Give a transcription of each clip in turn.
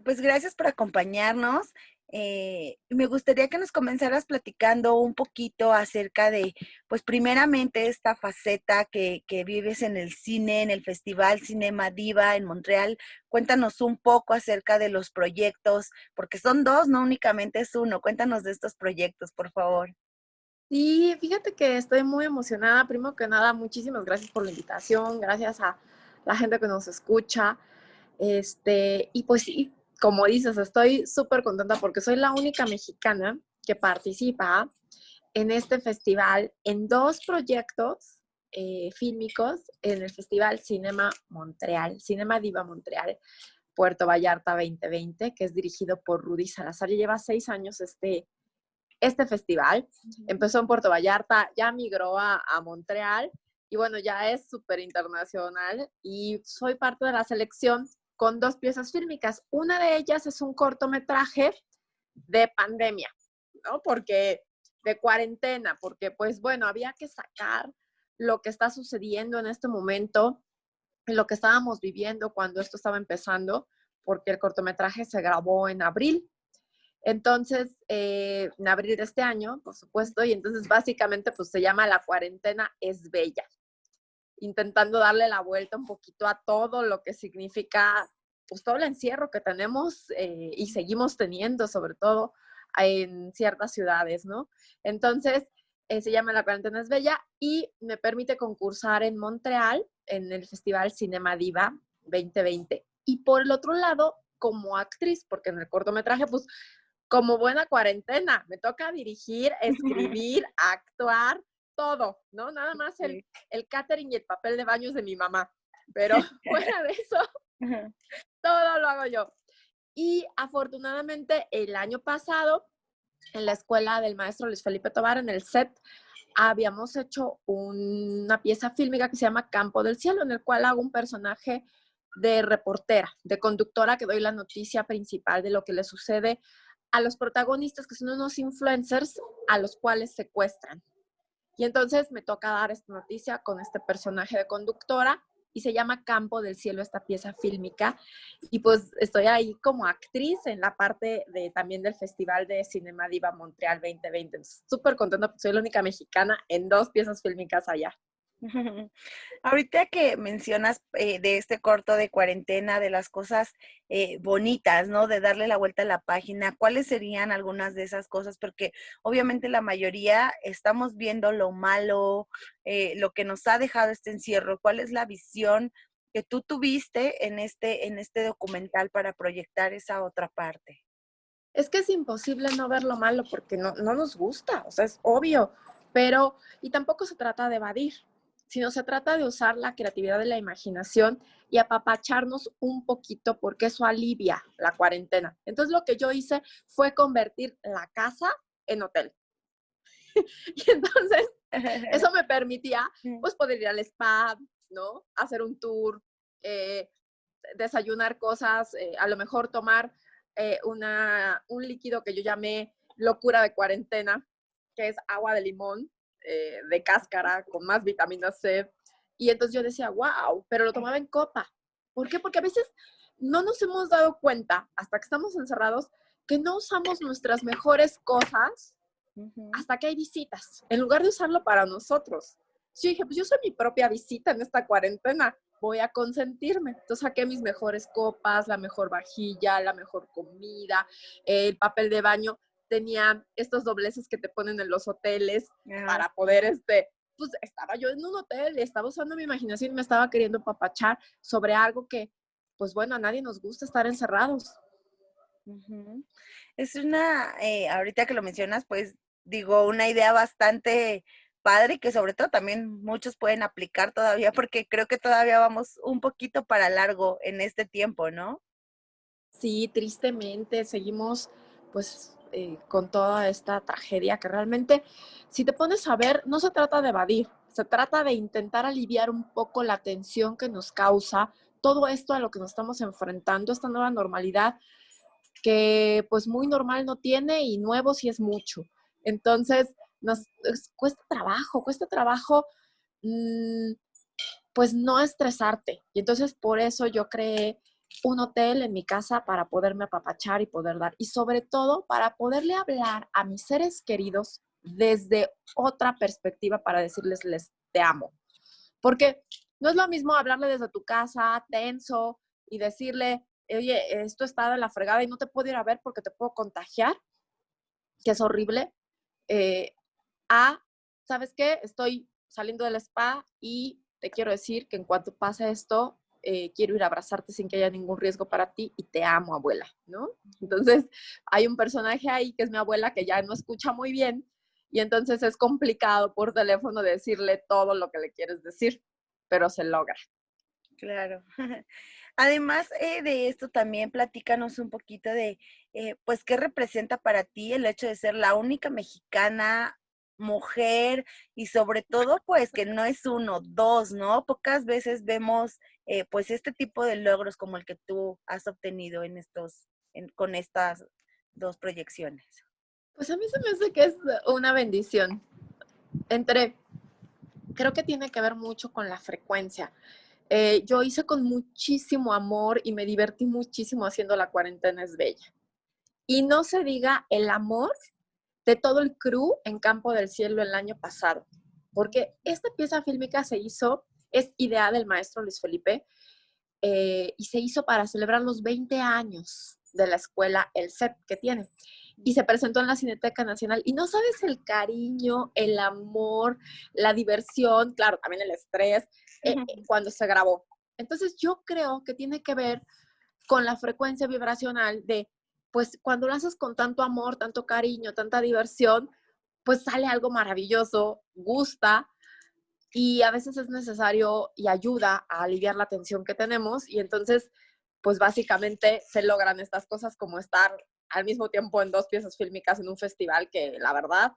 Pues gracias por acompañarnos. Me gustaría que nos comenzaras platicando un poquito acerca de, pues primeramente esta faceta que vives en el cine, en el Festival Cinema Diva en Montreal. Cuéntanos un poco acerca de los proyectos, porque son dos, no únicamente es uno. Cuéntanos de estos proyectos, por favor. Sí, fíjate que estoy muy emocionada. Primero que nada, muchísimas gracias por la invitación, gracias a la gente que nos escucha. Y pues sí, como dices, estoy súper contenta porque soy la única mexicana que participa en este festival en dos proyectos fílmicos en el Festival Cinema Montreal, Cinema Diva Montreal, Puerto Vallarta 2020, que es dirigido por Rudy Salazar. Ya lleva 6 años este festival. Empezó en Puerto Vallarta, ya migró a Montreal y bueno, ya es súper internacional y soy parte de la selección con dos piezas fílmicas. Una de ellas es un cortometraje de pandemia, ¿no? Porque de cuarentena, porque pues bueno, había que sacar lo que está sucediendo en este momento, lo que estábamos viviendo cuando esto estaba empezando, porque el cortometraje se grabó en abril. Entonces, en abril de este año, por supuesto, y entonces básicamente pues se llama La cuarentena es bella, intentando darle la vuelta un poquito a todo lo que significa pues todo el encierro que tenemos y seguimos teniendo, sobre todo en ciertas ciudades, ¿no? Entonces, se llama La cuarentena es bella y me permite concursar en Montreal en el Festival Cinema Diva 2020. Y por el otro lado, como actriz, porque en el cortometraje, pues como buena cuarentena, me toca dirigir, escribir, actuar, todo, ¿no? Nada más Sí. el catering y el papel de baños de mi mamá. Pero fuera de eso, todo lo hago yo. Y afortunadamente el año pasado, en la escuela del maestro Luis Felipe Tobar, en el set, habíamos hecho una pieza fílmica que se llama Campo del Cielo, en el cual hago un personaje de reportera, de conductora, que doy la noticia principal de lo que le sucede a los protagonistas, que son unos influencers a los cuales secuestran. Y entonces me toca dar esta noticia con este personaje de conductora y se llama Campo del Cielo esta pieza fílmica. Y pues estoy ahí como actriz en la parte de también del Festival de Cinema Diva Montreal 2020. Súper contenta porque soy la única mexicana en dos piezas fílmicas allá. Ahorita que mencionas de este corto de cuarentena, de las cosas bonitas, ¿no? De darle la vuelta a la página, ¿cuáles serían algunas de esas cosas? Porque obviamente la mayoría estamos viendo lo malo, lo que nos ha dejado este encierro. ¿Cuál es la visión que tú tuviste en este documental para proyectar esa otra parte? Es que es imposible no ver lo malo porque no nos gusta, o sea, es obvio, pero, y tampoco se trata de evadir, sino se trata de usar la creatividad de la imaginación y apapacharnos un poquito porque eso alivia la cuarentena. Entonces lo que yo hice fue convertir la casa en hotel. Y entonces eso me permitía pues poder ir al spa, ¿no? Hacer un tour, eh, desayunar cosas, a lo mejor tomar un líquido que yo llamé locura de cuarentena, que es agua de limón de cáscara con más vitamina C. Y entonces yo decía, wow, pero lo tomaba en copa. ¿Por qué? Porque a veces no nos hemos dado cuenta, hasta que estamos encerrados, que no usamos nuestras mejores cosas Ujú. hasta que hay visitas, en lugar de usarlo para nosotros. Sí, dije, pues yo soy mi propia visita en esta cuarentena, voy a consentirme. Entonces saqué mis mejores copas, la mejor vajilla, la mejor comida, el papel de baño. Tenía estos dobleces que te ponen en los hoteles Ah, para poder, pues estaba yo en un hotel, estaba usando mi imaginación y me estaba queriendo papachar sobre algo que, pues bueno, a nadie nos gusta estar encerrados. ujú. Es una, ahorita que lo mencionas, pues digo, una idea bastante padre que sobre todo también muchos pueden aplicar todavía porque creo que todavía vamos un poquito para largo en este tiempo, ¿no? Sí, tristemente seguimos pues con toda esta tragedia que realmente, si te pones a ver, no se trata de evadir, se trata de intentar aliviar un poco la tensión que nos causa todo esto a lo que nos estamos enfrentando, esta nueva normalidad que pues muy normal no tiene y nuevo sí es mucho. Entonces, cuesta trabajo mm, pues no estresarte. Y entonces por eso yo creé un hotel en mi casa para poderme apapachar y poder dar. Y sobre todo para poderle hablar a mis seres queridos desde otra perspectiva para decirles, les te amo. Porque no es lo mismo hablarle desde tu casa, tenso, y decirle, oye, esto está de la fregada y no te puedo ir a ver porque te puedo contagiar, que es horrible, eh, a, ¿sabes qué? Estoy saliendo del spa y te quiero decir que en cuanto pase esto, quiero ir a abrazarte sin que haya ningún riesgo para ti y te amo, abuela, ¿no? Entonces, hay un personaje ahí que es mi abuela que ya no escucha muy bien y entonces es complicado por teléfono decirle todo lo que le quieres decir, pero se logra. Claro. Además de esto, también platícanos un poquito de, pues, ¿qué representa para ti el hecho de ser la única mexicana mujer y sobre todo, pues, que no es uno, dos, ¿no? Pocas veces vemos, pues, este tipo de logros como el que tú has obtenido en con estas dos proyecciones. Pues a mí se me hace que es una bendición. Entre, creo que tiene que ver mucho con la frecuencia. Yo hice con muchísimo amor y me divertí muchísimo haciendo La Cuarentena es Bella. Y no se diga el amor de todo el crew en Campo del Cielo el año pasado, porque esta pieza fílmica se hizo, es idea del maestro Luis Felipe, y se hizo para celebrar los 20 años de la escuela, el set que tiene. Y se presentó en la Cineteca Nacional. Y no sabes el cariño, el amor, la diversión, claro, también el estrés, cuando se grabó. Entonces yo creo que tiene que ver con la frecuencia vibracional de, pues cuando lo haces con tanto amor, tanto cariño, tanta diversión, pues sale algo maravilloso, gusta, y a veces es necesario y ayuda a aliviar la tensión que tenemos y entonces, pues básicamente se logran estas cosas como estar al mismo tiempo en dos piezas fílmicas en un festival que la verdad,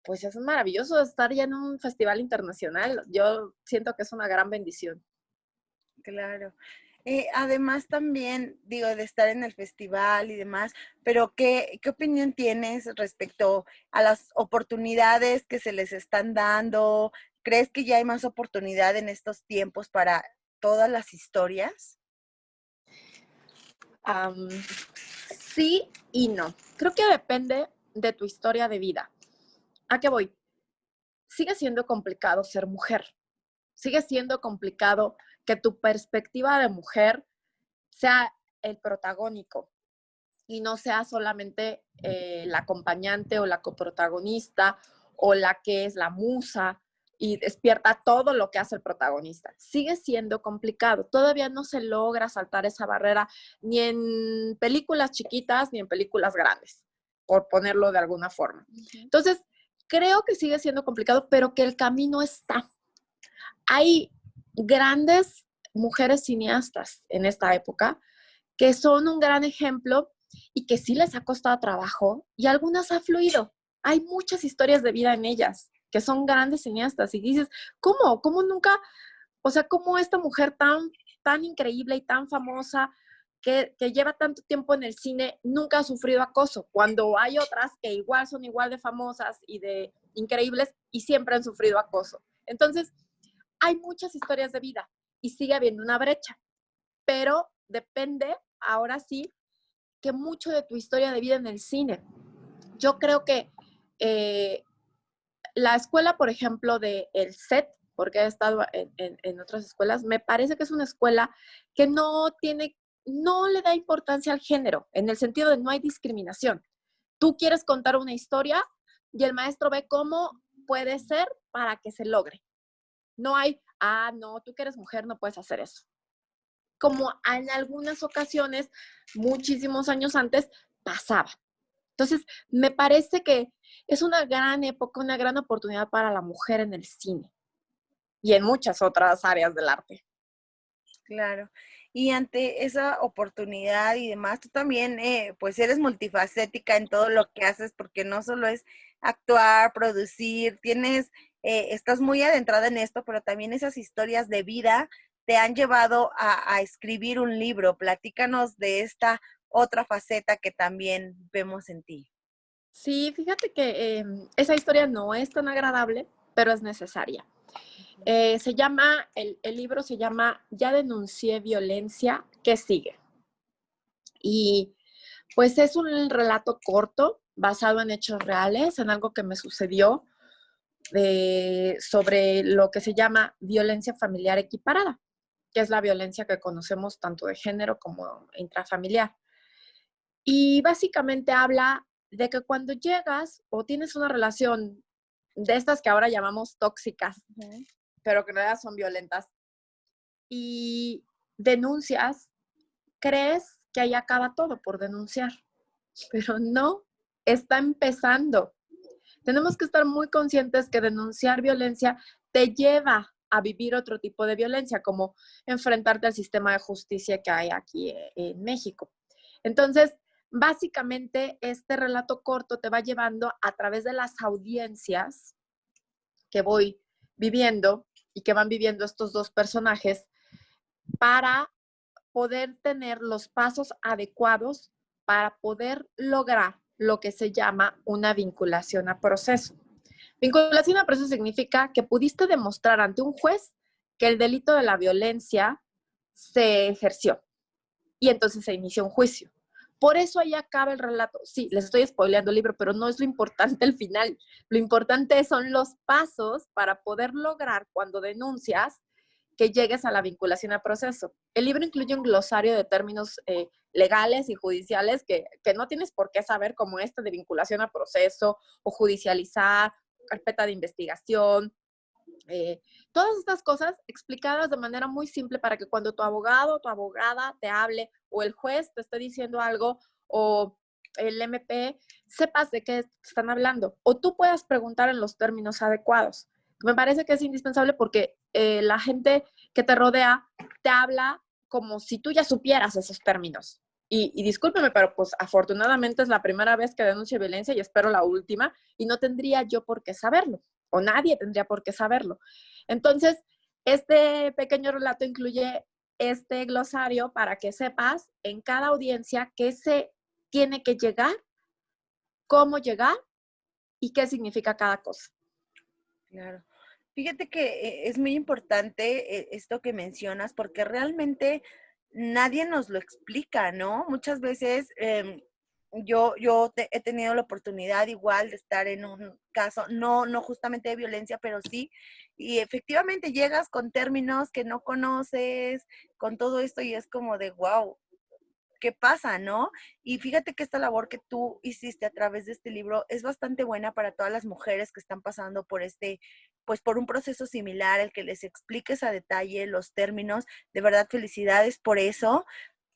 pues es maravilloso estar ya en un festival internacional. Yo siento que es una gran bendición. Claro. Además también, digo, de estar en el festival y demás, pero ¿qué opinión tienes respecto a las oportunidades que se les están dando? ¿Crees que ya hay más oportunidad en estos tiempos para todas las historias? Um, sí y no. Creo que depende de tu historia de vida. ¿A qué voy? Sigue siendo complicado ser mujer. Sigue siendo complicado que tu perspectiva de mujer sea el protagónico y no sea solamente la acompañante o la coprotagonista o la que es la musa y despierta todo lo que hace el protagonista. Sigue siendo complicado. Todavía no se logra saltar esa barrera ni en películas chiquitas ni en películas grandes, por ponerlo de alguna forma. Entonces, creo que sigue siendo complicado, pero que el camino está. Hay grandes mujeres cineastas en esta época que son un gran ejemplo y que sí les ha costado trabajo y algunas ha fluido. Hay muchas historias de vida en ellas que son grandes cineastas y dices, ¿cómo? ¿Cómo nunca? O sea, ¿cómo esta mujer tan increíble y tan famosa que lleva tanto tiempo en el cine nunca ha sufrido acoso? Cuando hay otras que igual son igual de famosas y de increíbles y siempre han sufrido acoso. Entonces, hay muchas historias de vida y sigue habiendo una brecha, pero depende, ahora sí, que mucho de tu historia de vida en el cine. Yo creo que la escuela, por ejemplo, de El SET, porque he estado en otras escuelas, me parece que es una escuela que no le da importancia al género, en el sentido de no hay discriminación. Tú quieres contar una historia y el maestro ve cómo puede ser para que se logre. No hay, no, tú que eres mujer no puedes hacer eso. Como en algunas ocasiones, muchísimos años antes, pasaba. Entonces, me parece que es una gran época, una gran oportunidad para la mujer en el cine y en muchas otras áreas del arte. Claro. Y ante esa oportunidad y demás, tú también, pues eres multifacética en todo lo que haces, porque no solo es actuar, producir, estás muy adentrada en esto, pero también esas historias de vida te han llevado a escribir un libro. Platícanos de esta otra faceta que también vemos en ti. Sí, fíjate que esa historia no es tan agradable, pero es necesaria. El libro se llama Ya denuncié violencia, ¿qué sigue? Y pues es un relato corto basado en hechos reales, en algo que me sucedió sobre lo que se llama violencia familiar equiparada, que es la violencia que conocemos tanto de género como intrafamiliar. Y básicamente habla de que cuando llegas o tienes una relación de estas que ahora llamamos tóxicas, pero que en realidad son violentas, y denuncias, crees que ahí acaba todo por denunciar, pero no, está empezando. Tenemos que estar muy conscientes que denunciar violencia te lleva a vivir otro tipo de violencia, como enfrentarte al sistema de justicia que hay aquí en México. Entonces, básicamente, este relato corto te va llevando a través de las audiencias que voy viviendo y que van viviendo estos dos personajes para poder tener los pasos adecuados para poder lograr lo que se llama una vinculación a proceso. Vinculación a proceso significa que pudiste demostrar ante un juez que el delito de la violencia se ejerció y entonces se inició un juicio. Por eso ahí acaba el relato. Sí, les estoy spoileando el libro, pero no es lo importante el final. Lo importante son los pasos para poder lograr cuando denuncias que llegues a la vinculación a proceso. El libro incluye un glosario de términos legales y judiciales que no tienes por qué saber, como este de vinculación a proceso o judicializar, carpeta de investigación, todas estas cosas explicadas de manera muy simple para que cuando tu abogado o tu abogada te hable o el juez te esté diciendo algo o el MP, sepas de qué están hablando o tú puedas preguntar en los términos adecuados. Me parece que es indispensable porque la gente que te rodea te habla como si tú ya supieras esos términos. Y discúlpeme, pero pues afortunadamente es la primera vez que denuncio violencia y espero la última y no tendría yo por qué saberlo o nadie tendría por qué saberlo. Entonces, este pequeño relato incluye este glosario para que sepas en cada audiencia qué se tiene que llegar, cómo llegar y qué significa cada cosa. Claro. Fíjate que es muy importante esto que mencionas porque realmente nadie nos lo explica, ¿no? Muchas veces he tenido la oportunidad igual de estar en un caso, no justamente de violencia, pero sí, y efectivamente llegas con términos que no conoces, con todo esto y es como de, wow, qué pasa, ¿no? Y fíjate que esta labor que tú hiciste a través de este libro es bastante buena para todas las mujeres que están pasando por pues por un proceso similar, el que les expliques a detalle los términos. De verdad, felicidades por eso.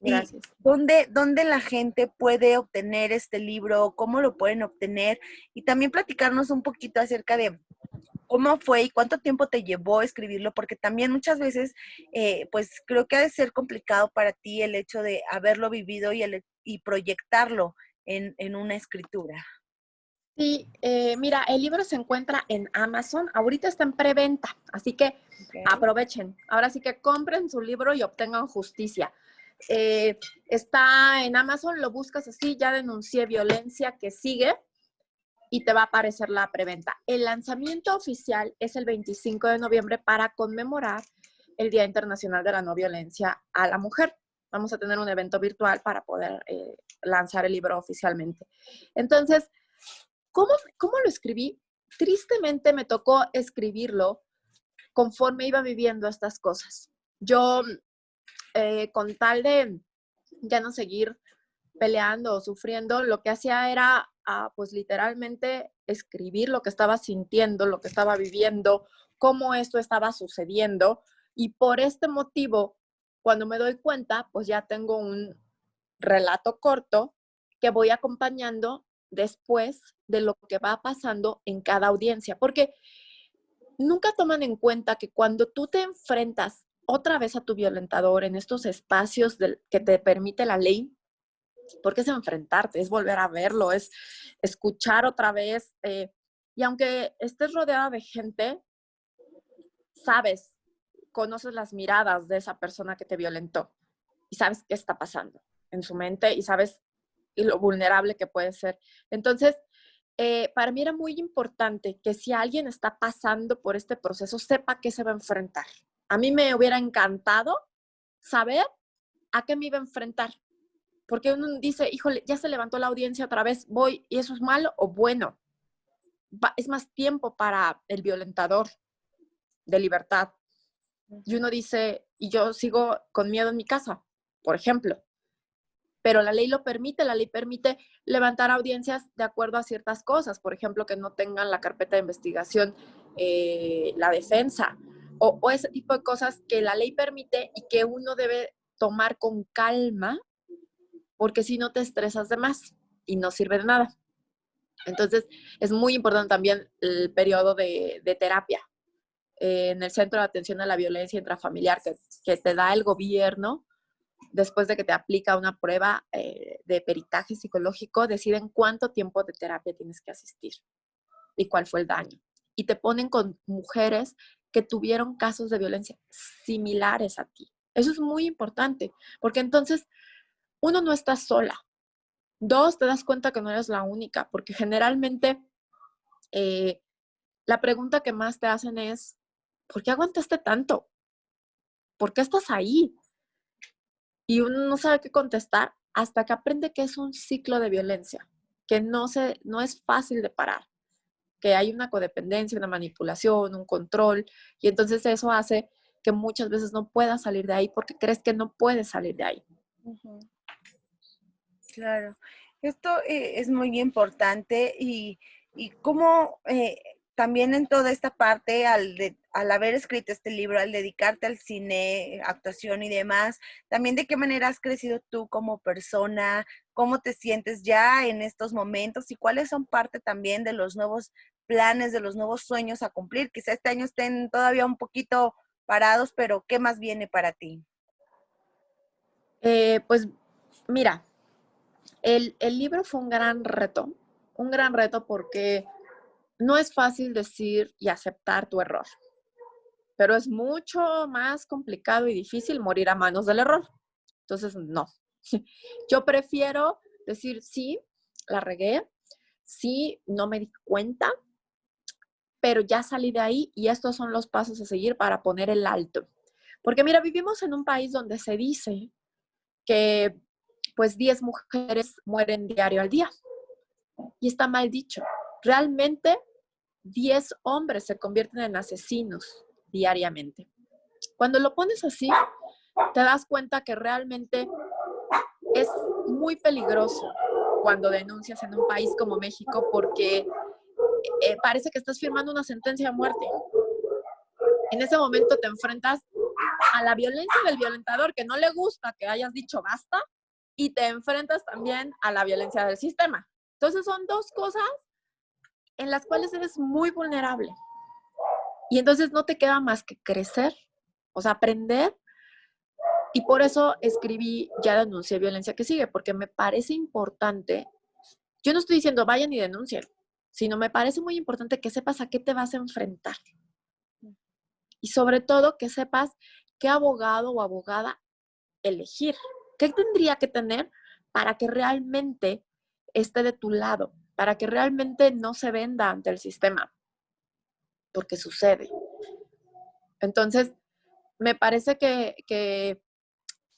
¿Y Gracias. dónde la gente puede obtener este libro? ¿Cómo lo pueden obtener? Y también platicarnos un poquito acerca de ¿cómo fue y cuánto tiempo te llevó escribirlo? Porque también muchas veces, pues creo que ha de ser complicado para ti el hecho de haberlo vivido y proyectarlo en una escritura. Sí, mira, el libro se encuentra en Amazon. Ahorita está en preventa, así que Okay. aprovechen. Ahora sí que compren su libro y obtengan justicia. Está en Amazon, lo buscas así, ya denuncié violencia que sigue y te va a aparecer la preventa. El lanzamiento oficial es el 25 de noviembre para conmemorar el Día Internacional de la No Violencia a la Mujer. Vamos a tener un evento virtual para poder lanzar el libro oficialmente. Entonces, ¿cómo lo escribí? Tristemente me tocó escribirlo conforme iba viviendo estas cosas. Yo, con tal de ya no seguir peleando o sufriendo, lo que hacía era, pues literalmente escribir lo que estaba sintiendo, lo que estaba viviendo, cómo esto estaba sucediendo. Y por este motivo, cuando me doy cuenta, pues ya tengo un relato corto que voy acompañando después de lo que va pasando en cada audiencia, porque nunca toman en cuenta que cuando tú te enfrentas otra vez a tu violentador en estos espacios que te permite la ley, porque es enfrentarte, es volver a verlo, es escuchar otra vez. Y aunque estés rodeada de gente, sabes, conoces las miradas de esa persona que te violentó y sabes qué está pasando en su mente y sabes y lo vulnerable que puede ser. Entonces, para mí era muy importante que si alguien está pasando por este proceso, sepa qué se va a enfrentar. A mí me hubiera encantado saber ¿a qué me iba a enfrentar? Porque uno dice, híjole, ya se levantó la audiencia otra vez, voy, ¿y eso es malo o bueno? Es más tiempo para el violentador de libertad. Y uno dice, y yo sigo con miedo en mi casa, por ejemplo. Pero la ley lo permite, la ley permite levantar audiencias de acuerdo a ciertas cosas, por ejemplo, que no tengan la carpeta de investigación la defensa, o ese tipo de cosas que la ley permite y que uno debe tomar con calma, porque si no te estresas de más y no sirve de nada. Entonces, es muy importante también el periodo de terapia en el Centro de Atención a la Violencia Intrafamiliar que te da el gobierno. Después de que te aplica una prueba de peritaje psicológico, deciden cuánto tiempo de terapia tienes que asistir y cuál fue el daño. Y te ponen con mujeres que tuvieron casos de violencia similares a ti. Eso es muy importante, porque entonces, uno, no está sola. Dos, te das cuenta que no eres la única, porque generalmente la pregunta que más te hacen es, ¿por qué aguantaste tanto? ¿Por qué estás ahí? Y uno no sabe qué contestar hasta que aprende que es un ciclo de violencia, que no es fácil de parar, que hay una codependencia, una manipulación, un control, y entonces eso hace que muchas veces no puedas salir de ahí porque crees que no puedes salir de ahí. Ujú. Claro, esto es muy importante y cómo también en toda esta parte, al haber escrito este libro, al dedicarte al cine, actuación y demás, también de qué manera has crecido tú como persona, cómo te sientes ya en estos momentos y cuáles son parte también de los nuevos planes, de los nuevos sueños a cumplir. Quizá este año estén todavía un poquito parados, pero ¿qué más viene para ti? Pues mira, el libro fue un gran reto porque no es fácil decir y aceptar tu error, pero es mucho más complicado y difícil morir a manos del error. Entonces, no. Yo prefiero decir, sí, la regué, sí, no me di cuenta, pero ya salí de ahí y estos son los pasos a seguir para poner el alto. Porque mira, vivimos en un país donde se dice que pues 10 mujeres mueren diario al día. Y está mal dicho. Realmente 10 hombres se convierten en asesinos diariamente. Cuando lo pones así, te das cuenta que realmente es muy peligroso cuando denuncias en un país como México porque parece que estás firmando una sentencia de muerte. En ese momento te enfrentas a la violencia del violentador que no le gusta que hayas dicho basta y te enfrentas también a la violencia del sistema. Entonces son dos cosas en las cuales eres muy vulnerable. Y entonces no te queda más que crecer, o sea, aprender. Y por eso escribí Ya denuncié violencia que sigue, porque me parece importante. Yo no estoy diciendo vayan y denuncien, sino me parece muy importante que sepas a qué te vas a enfrentar. Y sobre todo que sepas qué abogado o abogada elegir. ¿Qué tendría que tener para que realmente esté de tu lado? Para que realmente no se venda ante el sistema. Porque sucede. Entonces, me parece que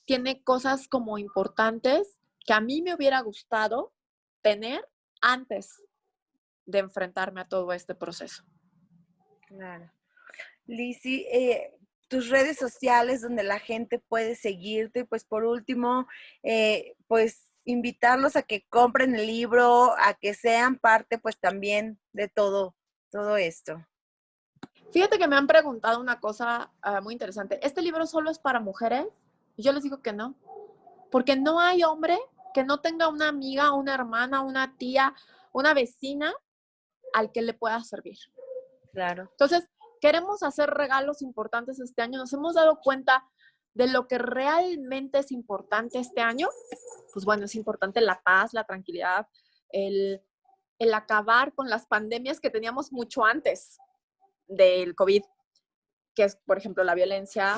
tiene cosas como importantes que a mí me hubiera gustado tener antes de enfrentarme a todo este proceso. Claro. Lizzy, tus redes sociales donde la gente puede seguirte, pues por último, pues invitarlos a que compren el libro, a que sean parte pues también de todo esto. Fíjate que me han preguntado una cosa muy interesante. ¿Este libro solo es para mujeres? Y yo les digo que no, porque no hay hombre que no tenga una amiga, una hermana, una tía, una vecina al que le pueda servir. Claro. Entonces, queremos hacer regalos importantes este año. Nos hemos dado cuenta de lo que realmente es importante este año. Pues bueno, es importante la paz, la tranquilidad, el acabar con las pandemias que teníamos mucho antes del COVID, que es, por ejemplo, la violencia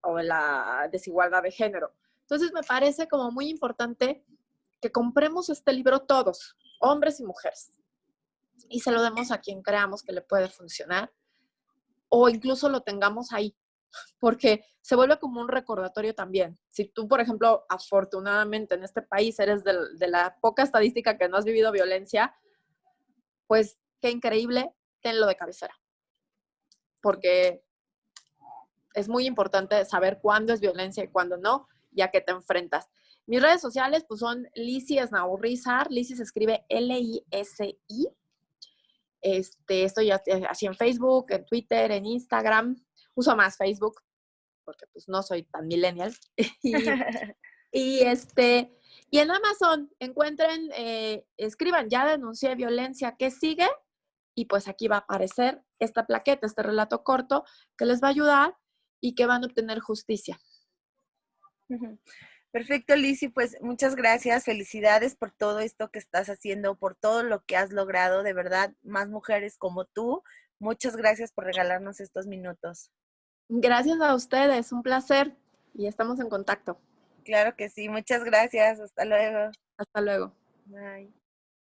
o la desigualdad de género. Entonces, me parece como muy importante que compremos este libro todos, hombres y mujeres, y se lo demos a quien creamos que le puede funcionar o incluso lo tengamos ahí porque se vuelve como un recordatorio también. Si tú, por ejemplo, afortunadamente en este país eres de la poca estadística que no has vivido violencia, pues qué increíble, tenlo de cabecera, porque es muy importante saber cuándo es violencia y cuándo no, ya que te enfrentas. Mis redes sociales pues son Lisi Snaurrizar, Lisi se escribe Lisi. Estoy así en Facebook, en Twitter, en Instagram. Uso más Facebook porque pues no soy tan millennial. y, y, y en Amazon encuentren, escriban, ya denuncié violencia, ¿qué sigue? Y pues aquí va a aparecer esta plaqueta, este relato corto que les va a ayudar y que van a obtener justicia. Perfecto, Lizzy, pues muchas gracias, felicidades por todo esto que estás haciendo, por todo lo que has logrado, de verdad, más mujeres como tú. Muchas gracias por regalarnos estos minutos. Gracias a ustedes, un placer y estamos en contacto. Claro que sí, muchas gracias, hasta luego. Hasta luego. Bye.